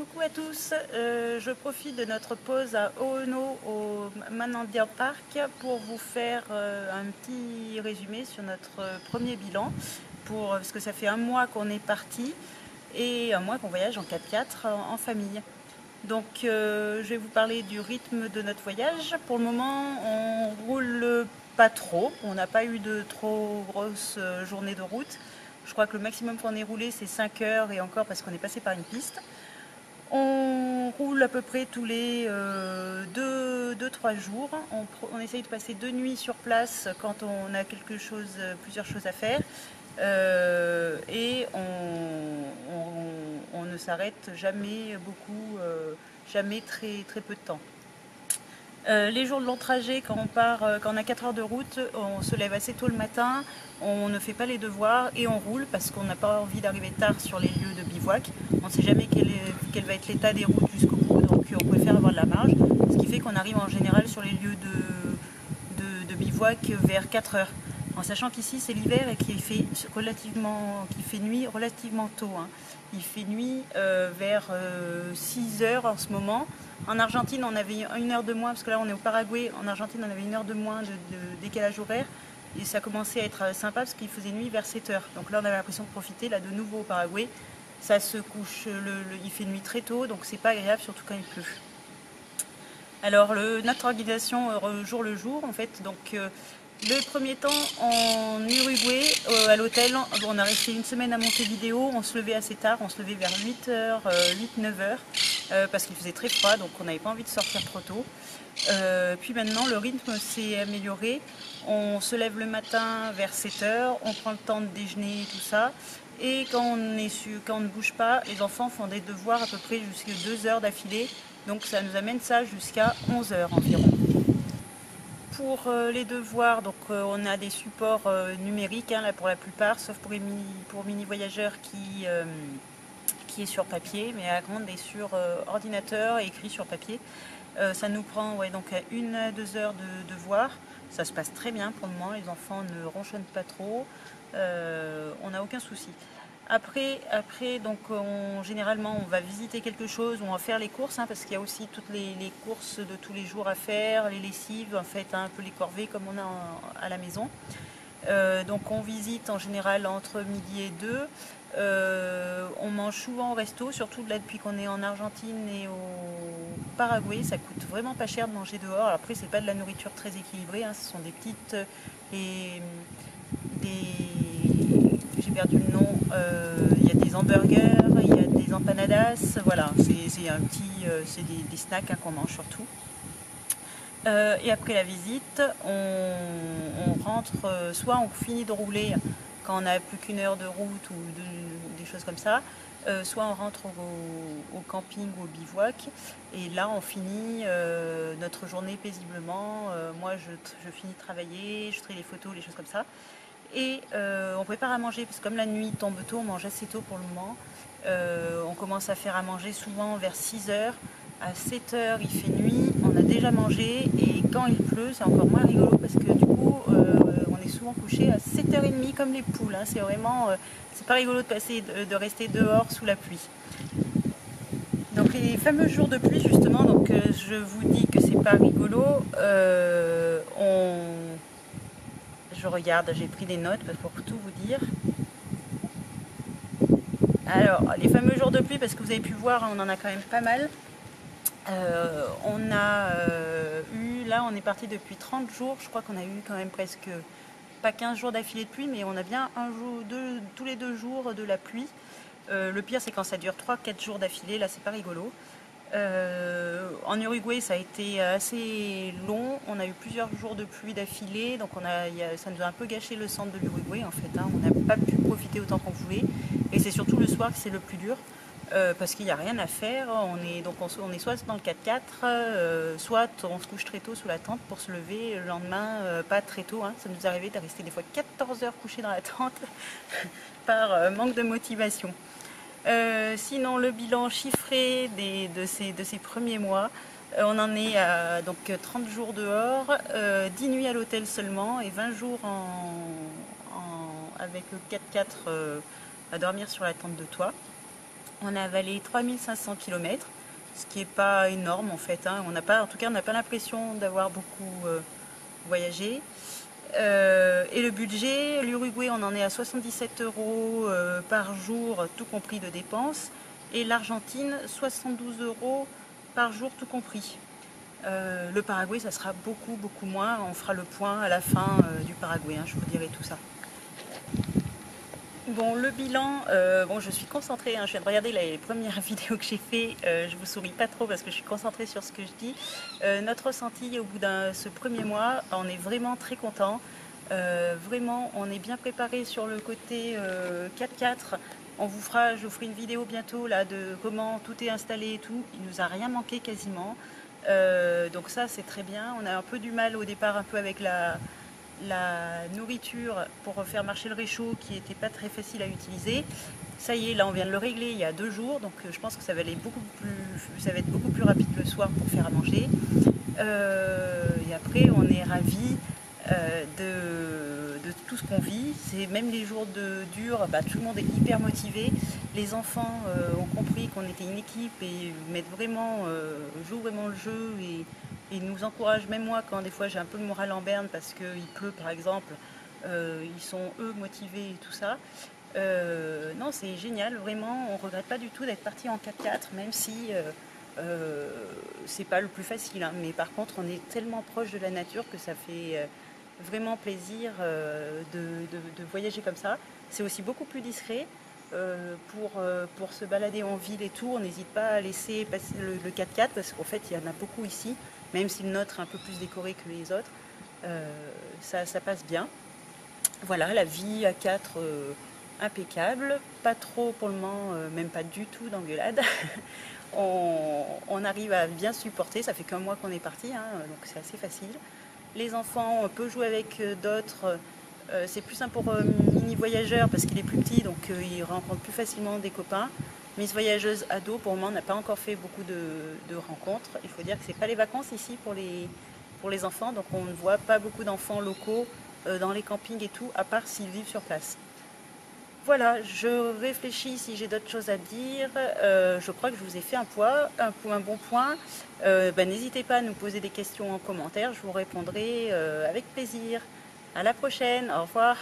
Coucou à tous, je profite de notre pause à Oeno au Manandia Park pour vous faire un petit résumé sur notre premier bilan parce que ça fait un mois qu'on est parti et un mois qu'on voyage en 4x4 en famille. Donc je vais vous parler du rythme de notre voyage. Pour le moment on roule pas trop, on n'a pas eu de trop grosses journées de route. Je crois que le maximum qu'on ait roulé c'est 5 heures et encore parce qu'on est passé par une piste. On roule à peu près tous les 2-3 jours. On essaye de passer 2 nuits sur place quand on a plusieurs choses à faire. Et on ne s'arrête jamais beaucoup, jamais très peu de temps. Les jours de long trajet, quand on a 4 heures de route, on se lève assez tôt le matin, on ne fait pas les devoirs et on roule parce qu'on n'a pas envie d'arriver tard sur les lieux de bivouac. On ne sait jamais quel va être l'état des routes jusqu'au bout, donc on préfère avoir de la marge, ce qui fait qu'on arrive en général sur les lieux de bivouac vers 4 heures. En sachant qu'ici c'est l'hiver et qu'il fait nuit relativement tôt. Il fait nuit vers 6 heures en ce moment. En Argentine on avait 1 heure de moins, parce que là on est au Paraguay. En Argentine on avait 1 heure de moins de décalage horaire. Et ça commençait à être sympa parce qu'il faisait nuit vers 7 heures. Donc là on avait l'impression de profiter, là de nouveau au Paraguay. Ça se couche, il fait nuit très tôt, donc c'est pas agréable, surtout quand il pleut. Alors notre organisation jour le jour en fait, donc le premier temps en Uruguay, à l'hôtel, on a resté une semaine à Montevideo, on se levait assez tard, on se levait vers 8h, 8-9h, parce qu'il faisait très froid, donc on n'avait pas envie de sortir trop tôt. Puis maintenant le rythme s'est amélioré, on se lève le matin vers 7h, on prend le temps de déjeuner et tout ça, et quand on ne bouge pas, les enfants font des devoirs à peu près jusqu'à 2 heures d'affilée, donc ça nous amène ça jusqu'à 11h environ. Pour les devoirs, donc on a des supports numériques là, pour la plupart, sauf pour mini voyageurs qui est sur papier, mais la grande est sur ordinateur et écrit sur papier. Ça nous prend donc 1 à 2 heures de devoirs. Ça se passe très bien pour le moment, les enfants ne ronchonnent pas trop, on n'a aucun souci. Après donc généralement on va visiter quelque chose, on va faire les courses, parce qu'il y a aussi toutes les courses de tous les jours à faire, les lessives, en fait un peu les corvées comme on a à la maison. Donc on visite en général entre midi et 2. On mange souvent au resto, surtout là depuis qu'on est en Argentine et au Paraguay, ça coûte vraiment pas cher de manger dehors. Alors après c'est pas de la nourriture très équilibrée, ce sont des petites j'ai perdu le nom, il y a des hamburgers, il y a des empanadas, voilà, c'est des snacks qu'on mange surtout. Et après la visite, on rentre, soit on finit de rouler quand on n'a plus qu'1 heure de route ou des choses comme ça, soit on rentre au camping ou au bivouac, et là on finit notre journée paisiblement. Moi je finis de travailler, je trie les photos, les choses comme ça. Et on prépare à manger, parce que comme la nuit tombe tôt, on mange assez tôt pour le moment. On commence à faire à manger souvent vers 6 heures. À 7 heures, il fait nuit, on a déjà mangé, et quand il pleut, c'est encore moins rigolo, parce que du coup, on est souvent couché à 7h30 comme les poules. C'est vraiment, c'est pas rigolo de rester dehors sous la pluie. Donc les fameux jours de pluie, justement, donc je vous dis que c'est pas rigolo. Je regarde, j'ai pris des notes pour tout vous dire. Alors, les fameux jours de pluie, parce que vous avez pu voir, on en a quand même pas mal. Là on est parti depuis 30 jours, je crois qu'on a eu quand même presque, pas 15 jours d'affilée de pluie, mais on a bien tous les 2 jours de la pluie. Le pire c'est quand ça dure 3-4 jours d'affilée, là c'est pas rigolo. En Uruguay ça a été assez long, on a eu plusieurs jours de pluie d'affilée, donc ça nous a un peu gâché le centre de l'Uruguay en fait, on n'a pas pu profiter autant qu'on voulait, et c'est surtout le soir que c'est le plus dur. Parce qu'il n'y a rien à faire, on est soit dans le 4x4, soit on se couche très tôt sous la tente pour se lever le lendemain, pas très tôt, ça nous est arrivé de rester des fois 14 heures couchés dans la tente par manque de motivation. Sinon le bilan chiffré de ces premiers mois, on en est à donc 30 jours dehors, 10 nuits à l'hôtel seulement et 20 jours avec le 4x4 à dormir sur la tente de toit. On a avalé 3500 km, ce qui n'est pas énorme en fait, hein. En tout cas, on n'a pas l'impression d'avoir beaucoup voyagé. Et le budget, l'Uruguay, on en est à 77 € par jour, tout compris de dépenses. Et l'Argentine, 72 € par jour, tout compris. Le Paraguay, ça sera beaucoup, beaucoup moins. On fera le point à la fin du Paraguay, hein, je vous dirai tout ça. Bon, le bilan, bon, je suis concentrée, hein, je viens de regarder les premières vidéos que j'ai fait, je vous souris pas trop parce que je suis concentrée sur ce que je dis. Notre ressenti au bout de ce premier mois, on est vraiment très content. Vraiment, on est bien préparé sur le côté 4x4. Je vous ferai une vidéo bientôt là de comment tout est installé et tout. Il nous a rien manqué quasiment. Donc ça, c'est très bien. On a un peu du mal au départ, un peu avec la nourriture pour faire marcher le réchaud qui n'était pas très facile à utiliser. Ça y est, là on vient de le régler il y a 2 jours, donc je pense que ça va être beaucoup plus rapide le soir pour faire à manger. Et après on est ravis de tout ce qu'on vit. C'est même les jours durs, tout le monde est hyper motivé. Les enfants ont compris qu'on était une équipe et jouent vraiment le jeu et nous encouragent, même moi quand des fois j'ai un peu le moral en berne parce qu'il pleut par exemple, ils sont eux motivés et tout ça. Non, c'est génial, vraiment, on ne regrette pas du tout d'être parti en 4x4, même si c'est pas le plus facile, hein. Mais par contre on est tellement proche de la nature que ça fait vraiment plaisir de voyager comme ça. C'est aussi beaucoup plus discret. Pour se balader en ville et tout, on n'hésite pas à laisser passer le 4x4 parce qu'en fait il y en a beaucoup ici, même si le nôtre est un peu plus décoré que les autres. Ça passe bien. Voilà, la vie à 4 impeccable, pas trop pour le moment, même pas du tout d'engueulade. On arrive à bien supporter, ça fait qu'un mois qu'on est parti, hein, donc c'est assez facile. Les enfants, on peut jouer avec d'autres. C'est plus simple pour mini voyageurs parce qu'il est plus petit, donc il rencontre plus facilement des copains. Miss voyageuse ado, pour le moment, on n'a pas encore fait beaucoup de rencontres. Il faut dire que c'est pas les vacances ici pour les enfants, donc on ne voit pas beaucoup d'enfants locaux dans les campings et tout, à part s'ils vivent sur place. Voilà, je réfléchis si j'ai d'autres choses à dire. Je crois que je vous ai fait un bon point. N'hésitez pas à nous poser des questions en commentaire, je vous répondrai avec plaisir. À la prochaine, au revoir.